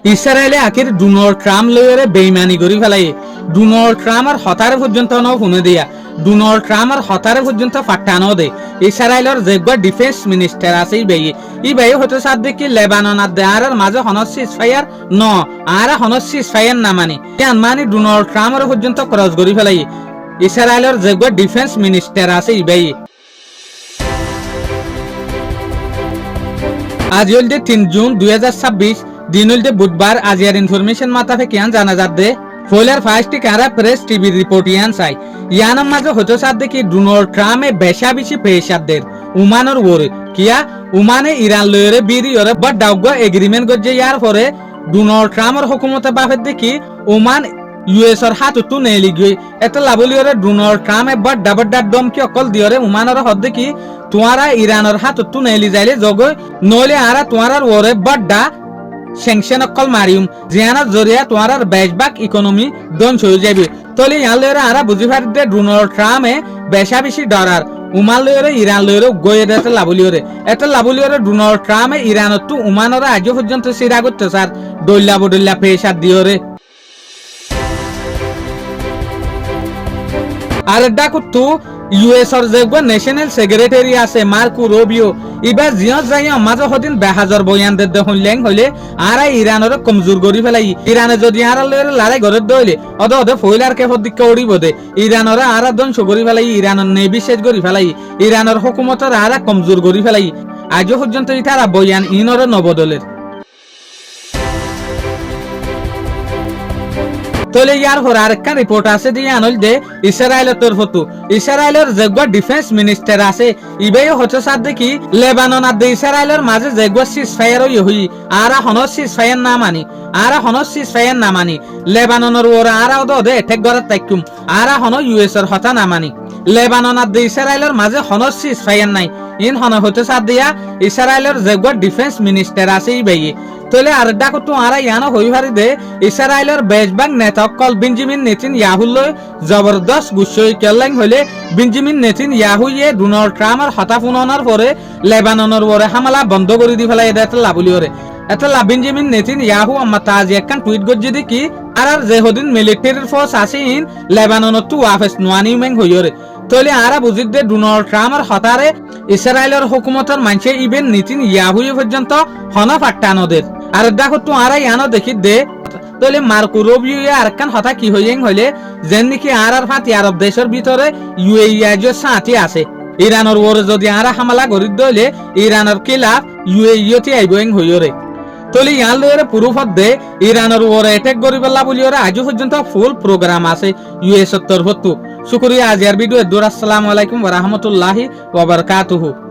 ইসরায়েলে আখির Donald Trump লয়রে বেইমানি করি ফেলাই ডোনাল্ড ট্রাম্প আর হতারে পর্যন্ত ন শুনে দিয়া ডোনাল্ড ট্রাম্প আর হতারে পর্যন্ত ফাটানো দে ইসরায়েলের যেগুলো ডিফেন্স মিনিস্টার আছে ই বাই হয়তো সাদ দেখি লেবানন আর দেয়ার মাঝে হনস সিজফায়ার ন আর হনস সিজফায়ার না মানি মানি ডোনাল্ড ট্রাম্পের পর্যন্ত ক্রস করি ফেলাই ইসরায়েলের যেগুলো ডিফেন্স মিনিস্টার আছে বাই আজ হল 3 জুন 2026 দিন হল বুধবার আজিয়ার ইনফরমেশন মাতাফে কিয়ান জানা যাবে ফয়লার ফার্স্টটি কারা প্রেস টিভি রিপোর্ট ইয়ান চাই ইয়ানার মাঝে হতো সাদ দেখি ডোনাল্ড ট্রাম্পে বেশা বেশি পেশাদের উমানের ওরে কিয়া উমানে ইরান লয়রে বিরি ওরে বাট ডাউগো এগ্রিমেন্ট গজে ইয়ার পরে ডোনাল্ড ট্রাম্পের হুকুমতে বাফের দেখি ওমান ইউএস এর হাত তো নেলি গই এত লাভলি ওরে ডোনাল্ড ট্রাম্পে বাট ডাবল ডম কি অকল দিওরে উমানের হদ দেখি তোমারা ইরানের হাত তো নেলি যাইলে জগ নইলে আরা তোমার ওরে বাড্ডা স্যাংশন অকল মারিম জিয়ানার জরিয়া তোমার বেশবাক ইকোনমি ধ্বংস হয়ে যাবে তলে ইয়ান লয়রে আরা বুঝি পারদে ডোনাল্ড ট্রাম্পে বেশা বেশি ডরার উমান লয়রে ইরান লয়রে গয়ে এত লাভলি ওরে ডোনাল্ড ট্রাম্পে ইরানত তো উমানের আজ পর্যন্ত সিরা করতে স্যার দল্লা বদল্লা পেশাদ দিওরে আর ডাকু তো ইউএস এর যে ন্যাশনাল সেক্রেটারি আছে মার্কো রুবিও ইবার জিয়ত যাই মাঝে হদিন বেহাজর বয়ান দে হইলেন হইলে আর ইরানের কমজোর করি ফেলাই ইরানে যদি আর লড়াই ঘরে দইলে অদে ফইলার কে হদিক উড়িব দে ইরানের আর ধ্বংস করি ফেলাই ইরানের নেভি শেষ করি ফেলাই ইরানের হুকুমতের আর কমজোর করি ফেলাই আজও পর্যন্ত ইতারা বয়ান ইনরে নবদলের তলে ইয়ার পর আরেকটা রিপোর্ট আছে দিয়ে আনল যে ইসরায়েলের তরফতো ইসরায়েলের যেগুলো ডিফেন্স মিনিস্টার আছে ইবেও হচ্ছে সাদ দেখি লেবানন আর ইসরায়েলের মাঝে যেগুলো সিজফায়ার হই আর হনস সিজফায়ার না মানি লেবাননের ওরা আর ওদে এটেক গড়ার তাইকুম আর হন ইউএস এর হতা না মানি লেবানন আর ইসরায়েলের মাঝে হনস সিজফায়ার নাই ইন হন হচ্ছে সাদ দিয়া ইসরায়েলের যেগুলো ডিফেন্স মিনিস্টার আছে ইবেই তলে আর ডাকো তো আর ইয়ানো হই ভারি দে ইসরায়েলের বেশবাগ নেতা কল বেঞ্জামিন নেতানিয়াহু লয় জবরদস্ত গুছই কেলাং হইলে বেঞ্জামিন নেতানিয়াহুয়ে ডোনাল্ড ট্রাম্পের হতা ফুননার পরে লেবাননের ওরে হামলা বন্ধ করে দি ফেলাই এটা লাভলি ওরে এটা লা বেঞ্জামিন নেতানিয়াহু আম্মা তাজ একখান টুইট গজ্জি দেখি আর যে হদিন মিলিটারি ফোর্স আছে ইন লেবাননত তো ওয়াফেস নোয়ানি মেং হইরে তলে আরা বুঝিত দে ডোনাল্ড ট্রাম্পের হতারে ইসরায়েলের হুকুমতের মানছে ইবেন নেতানিয়াহু পর্যন্ত হনা ফাটানোদের আর দেখো তো আর ইয়ানো দেখি দে তলে মার্কো রুবিও আর কান হতা কি হইয়েন হইলে যেন নাকি আর ফাতি আরব দেশের ভিতরে ইউএই আজও সাথী আছে ইরানের ওরে যদি আর হামলা করি দইলে ইরানের কিলাফ ইউএইতে আইবং হইরে তলে ইয়ান লয়রে পুরুফত দে ইরানের ওরে অ্যাটাক করি পেলা বলি ওরে আজও পর্যন্ত ফুল প্রোগ্রাম আছে ইউএস এর তরফতো শুকরিয়া আজিয়ার ভিডিও দূর আসসালামু আলাইকুম ওয়া রাহমাতুল্লাহি ওয়া বারাকাতুহু।